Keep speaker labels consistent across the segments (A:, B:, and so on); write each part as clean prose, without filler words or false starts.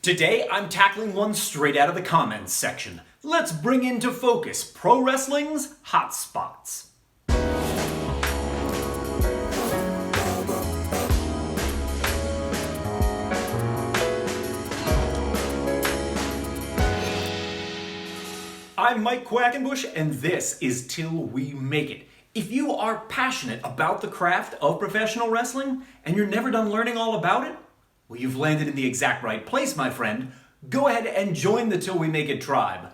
A: Today, I'm tackling one straight out of the comments section. Let's bring into focus pro wrestling's hotspots. I'm Mike Quackenbush, and this is Till We Make It. If you are passionate about the craft of professional wrestling, and you're never done learning all about it, well, you've landed in the exact right place, my friend. Go ahead and join the Till We Make It tribe.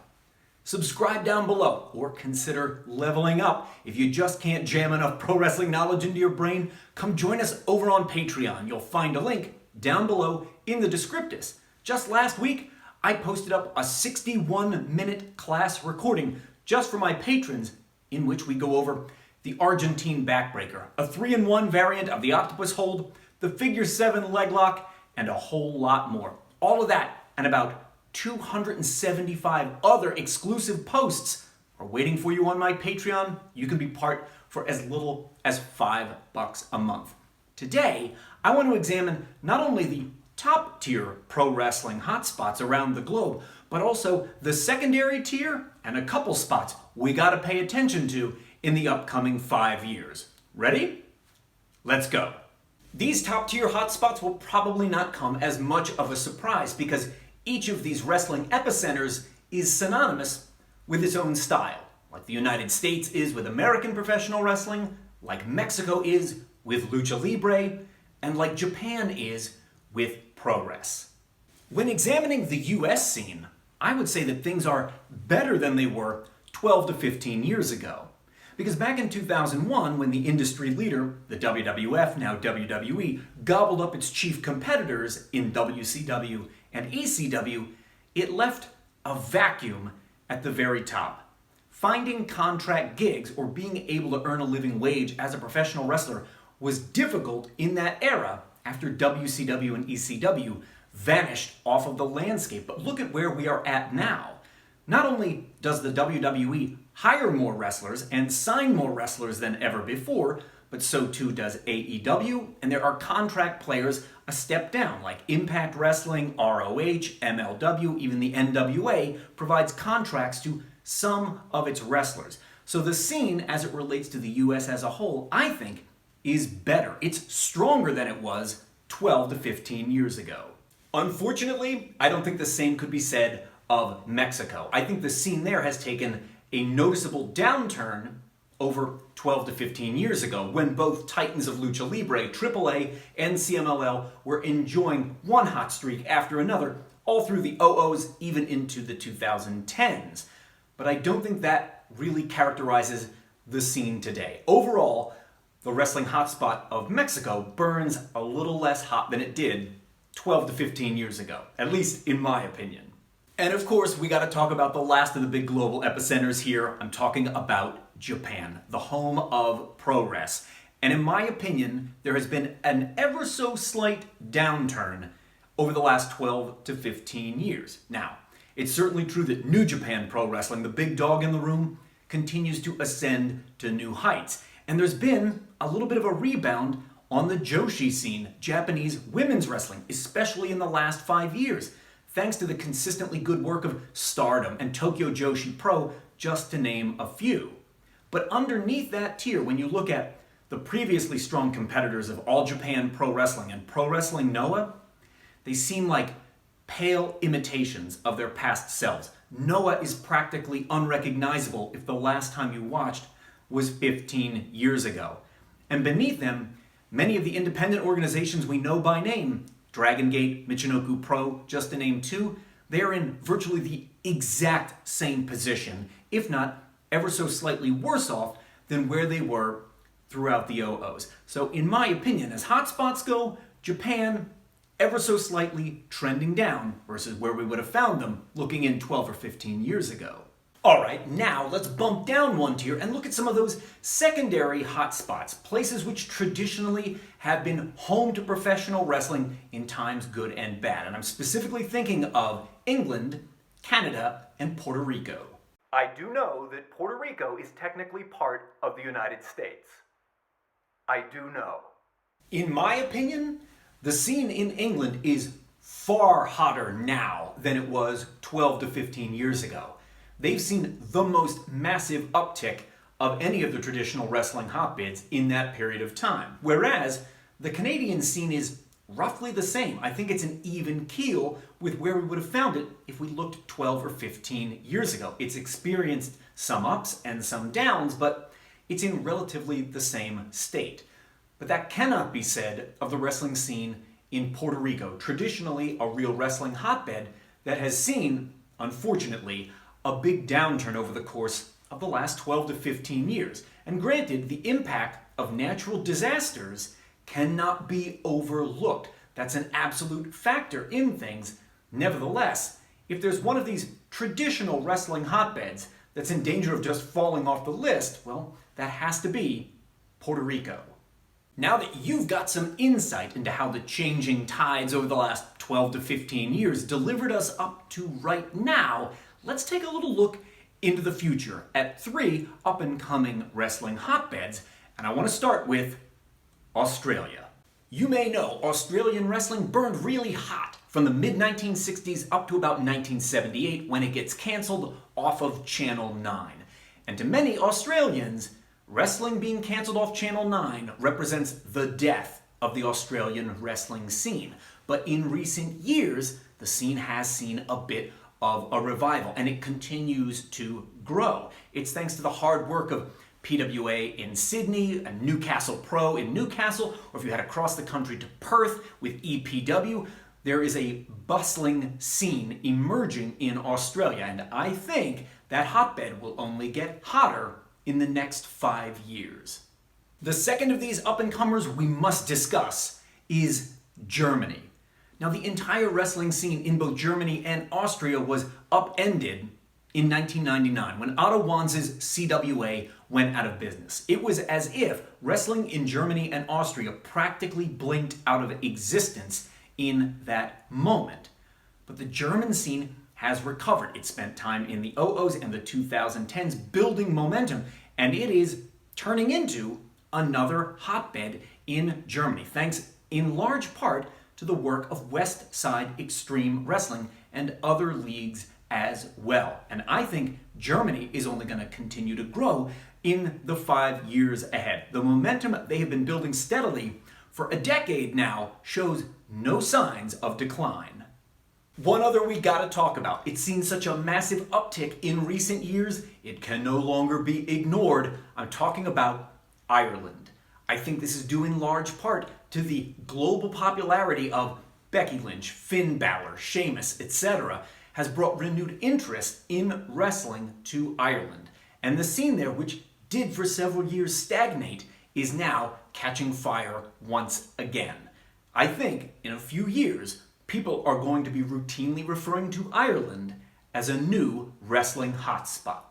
A: Subscribe down below, or consider leveling up. If you just can't jam enough pro wrestling knowledge into your brain, come join us over on Patreon. You'll find a link down below in the descriptus. Just last week, I posted up a 61-minute class recording just for my patrons, in which we go over the Argentine backbreaker, a 3-in-1 variant of the octopus hold, the figure 7 leg lock, and a whole lot more. All of that and about 275 other exclusive posts are waiting for you on my Patreon. You can be part for as little as $5 a month. Today, I want to examine not only the top tier pro wrestling hotspots around the globe, but also the secondary tier and a couple spots we gotta pay attention to in the upcoming 5 years. Ready? Let's go. These top tier hotspots will probably not come as much of a surprise because each of these wrestling epicenters is synonymous with its own style, like the United States is with American professional wrestling, like Mexico is with lucha libre, and like Japan is with pro wrestling. When examining the US scene, I would say that things are better than they were 12 to 15 years ago. Because back in 2001, when the industry leader, the WWF, now WWE, gobbled up its chief competitors in WCW and ECW, it left a vacuum at the very top. Finding contract gigs or being able to earn a living wage as a professional wrestler was difficult in that era after WCW and ECW vanished off of the landscape. But look at where we are at now. Not only does the WWE hire more wrestlers and sign more wrestlers than ever before, but so too does AEW, and there are contract players a step down, like Impact Wrestling, ROH, MLW, even the NWA provides contracts to some of its wrestlers. So the scene, as it relates to the US as a whole, I think, is better. It's stronger than it was 12 to 15 years ago. Unfortunately, I don't think the same could be said of Mexico. I think the scene there has taken a noticeable downturn over 12 to 15 years ago, when both titans of lucha libre, AAA and CMLL, were enjoying one hot streak after another, all through the 00s, even into the 2010s. But I don't think that really characterizes the scene today. Overall, the wrestling hotspot of Mexico burns a little less hot than it did 12 to 15 years ago, at least in my opinion. And of course, we gotta talk about the last of the big global epicenters here. I'm talking about Japan, the home of pro wrestling. And in my opinion, there has been an ever so slight downturn over the last 12 to 15 years. Now, it's certainly true that New Japan Pro Wrestling, the big dog in the room, continues to ascend to new heights. And there's been a little bit of a rebound on the Joshi scene, Japanese women's wrestling, especially in the last 5 years, thanks to the consistently good work of Stardom and Tokyo Joshi Pro, just to name a few. But underneath that tier, when you look at the previously strong competitors of All Japan Pro Wrestling and Pro Wrestling Noah, they seem like pale imitations of their past selves. Noah is practically unrecognizable if the last time you watched was 15 years ago. And beneath them, many of the independent organizations we know by name, Dragon Gate, Michinoku Pro, just to name two, they are in virtually the exact same position, if not ever so slightly worse off than where they were throughout the 00s. So in my opinion, as hotspots go, Japan ever so slightly trending down versus where we would have found them looking in 12 or 15 years ago. All right, now let's bump down one tier and look at some of those secondary hotspots, places which traditionally have been home to professional wrestling in times good and bad. And I'm specifically thinking of England, Canada, and Puerto Rico. I do know that Puerto Rico is technically part of the United States. I do know. In my opinion, the scene in England is far hotter now than it was 12 to 15 years ago. They've seen the most massive uptick of any of the traditional wrestling hotbeds in that period of time. Whereas the Canadian scene is roughly the same. I think it's an even keel with where we would have found it if we looked 12 or 15 years ago. It's experienced some ups and some downs, but it's in relatively the same state. But that cannot be said of the wrestling scene in Puerto Rico, traditionally a real wrestling hotbed that has seen, unfortunately, a big downturn over the course of the last 12 to 15 years. And granted, the impact of natural disasters cannot be overlooked. That's an absolute factor in things. Nevertheless, if there's one of these traditional wrestling hotbeds that's in danger of just falling off the list, well, that has to be Puerto Rico. Now that you've got some insight into how the changing tides over the last 12 to 15 years delivered us up to right now, let's take a little look into the future at 3 up-and-coming wrestling hotbeds, and I want to start with Australia. You may know Australian wrestling burned really hot from the mid-1960s up to about 1978 when it gets cancelled off of Channel 9. And to many Australians, wrestling being cancelled off Channel 9 represents the death of the Australian wrestling scene. But in recent years, the scene has seen a bit of a revival, and it continues to grow. It's thanks to the hard work of PWA in Sydney, and Newcastle Pro in Newcastle, or if you head across the country to Perth with EPW, there is a bustling scene emerging in Australia, and I think that hotbed will only get hotter in the next 5 years. The second of these up-and-comers we must discuss is Germany. Now, the entire wrestling scene in both Germany and Austria was upended in 1999 when Otto Wanz's CWA went out of business. It was as if wrestling in Germany and Austria practically blinked out of existence in that moment. But the German scene has recovered. It spent time in the 00s and the 2010s building momentum, and it is turning into another hotbed in Germany, thanks in large part to the work of West Side Extreme Wrestling and other leagues as well. And I think Germany is only going to continue to grow in the 5 years ahead. The momentum they have been building steadily for a decade now shows no signs of decline. One other we gotta talk about. It's seen such a massive uptick in recent years, it can no longer be ignored. I'm talking about Ireland. I think this is due in large part to the global popularity of Becky Lynch, Finn Balor, Sheamus, etc., has brought renewed interest in wrestling to Ireland. And the scene there, which did for several years stagnate, is now catching fire once again. I think in a few years, people are going to be routinely referring to Ireland as a new wrestling hotspot.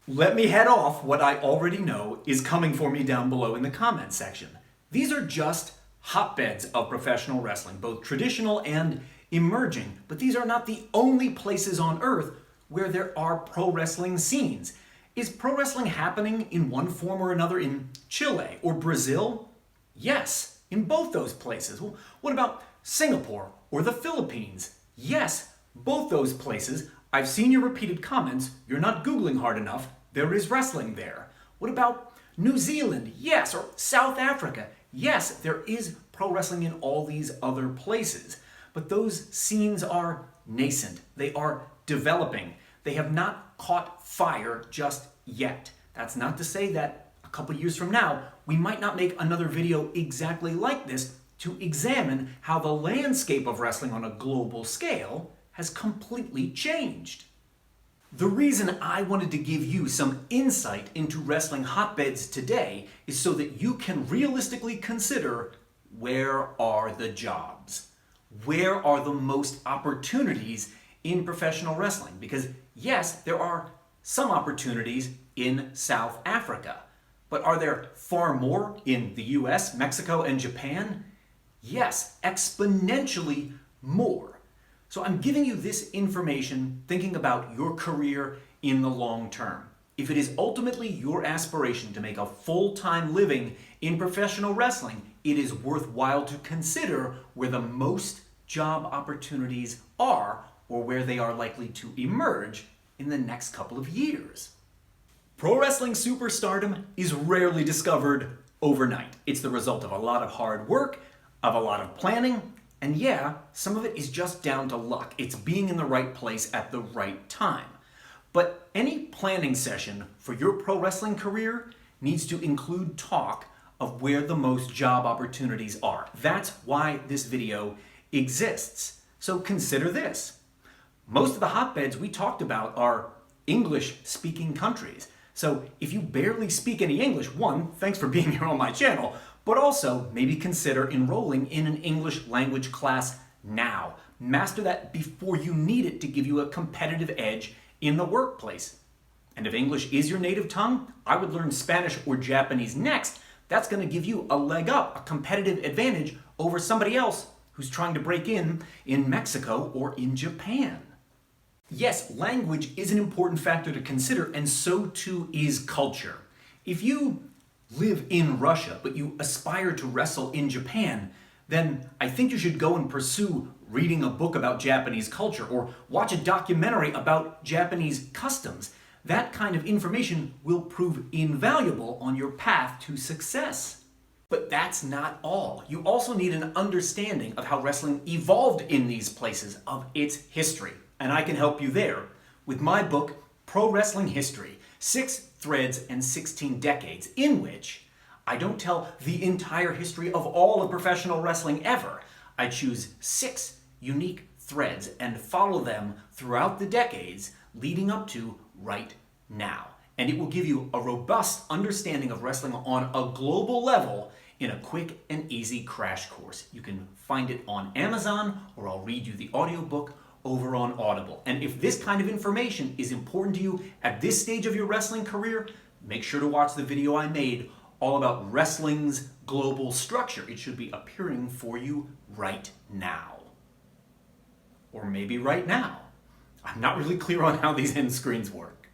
A: Let me head off what I already know is coming for me down below in the comments section. These are just hotbeds of professional wrestling, both traditional and emerging, but these are not the only places on earth where there are pro wrestling scenes. Is pro wrestling happening in one form or another in Chile or Brazil? Yes, in both those places. Well, what about Singapore or the Philippines? Yes, both those places. I've seen your repeated comments. You're not Googling hard enough. There is wrestling there. What about New Zealand? Yes. Or South Africa? Yes, there is pro wrestling in all these other places. But those scenes are nascent. They are developing. They have not caught fire just yet. That's not to say that a couple years from now, we might not make another video exactly like this to examine how the landscape of wrestling on a global scale has completely changed. The reason I wanted to give you some insight into wrestling hotbeds today is so that you can realistically consider, where are the jobs? Where are the most opportunities in professional wrestling? Because yes, there are some opportunities in South Africa, but are there far more in the US, Mexico, and Japan? Yes, exponentially more. So I'm giving you this information thinking about your career in the long term. If it is ultimately your aspiration to make a full-time living in professional wrestling, it is worthwhile to consider where the most job opportunities are or where they are likely to emerge in the next couple of years. Pro wrestling superstardom is rarely discovered overnight. It's the result of a lot of hard work, of a lot of planning, and yeah, some of it is just down to luck. It's being in the right place at the right time. But any planning session for your pro wrestling career needs to include talk of where the most job opportunities are. That's why this video exists. So consider this. Most of the hotbeds we talked about are English-speaking countries. So if you barely speak any English, one, thanks for being here on my channel, but also maybe consider enrolling in an English language class now. Master that before you need it to give you a competitive edge in the workplace. And if English is your native tongue, I would learn Spanish or Japanese next. That's going to give you a leg up, a competitive advantage over somebody else who's trying to break in Mexico or in Japan. Yes, language is an important factor to consider, and so too is culture. If you live in Russia, but you aspire to wrestle in Japan, then I think you should go and pursue reading a book about Japanese culture or watch a documentary about Japanese customs. That kind of information will prove invaluable on your path to success. But that's not all. You also need an understanding of how wrestling evolved in these places, of its history. And I can help you there with my book, Pro Wrestling History, 6 Threads and 16 Decades, in which I don't tell the entire history of all of professional wrestling ever. I choose 6 unique threads and follow them throughout the decades leading up to right now. And it will give you a robust understanding of wrestling on a global level in a quick and easy crash course. You can find it on Amazon, or I'll read you the audiobook over on Audible. And if this kind of information is important to you at this stage of your wrestling career, make sure to watch the video I made all about wrestling's global structure. It should be appearing for you right now. Or maybe right now. I'm not really clear on how these end screens work.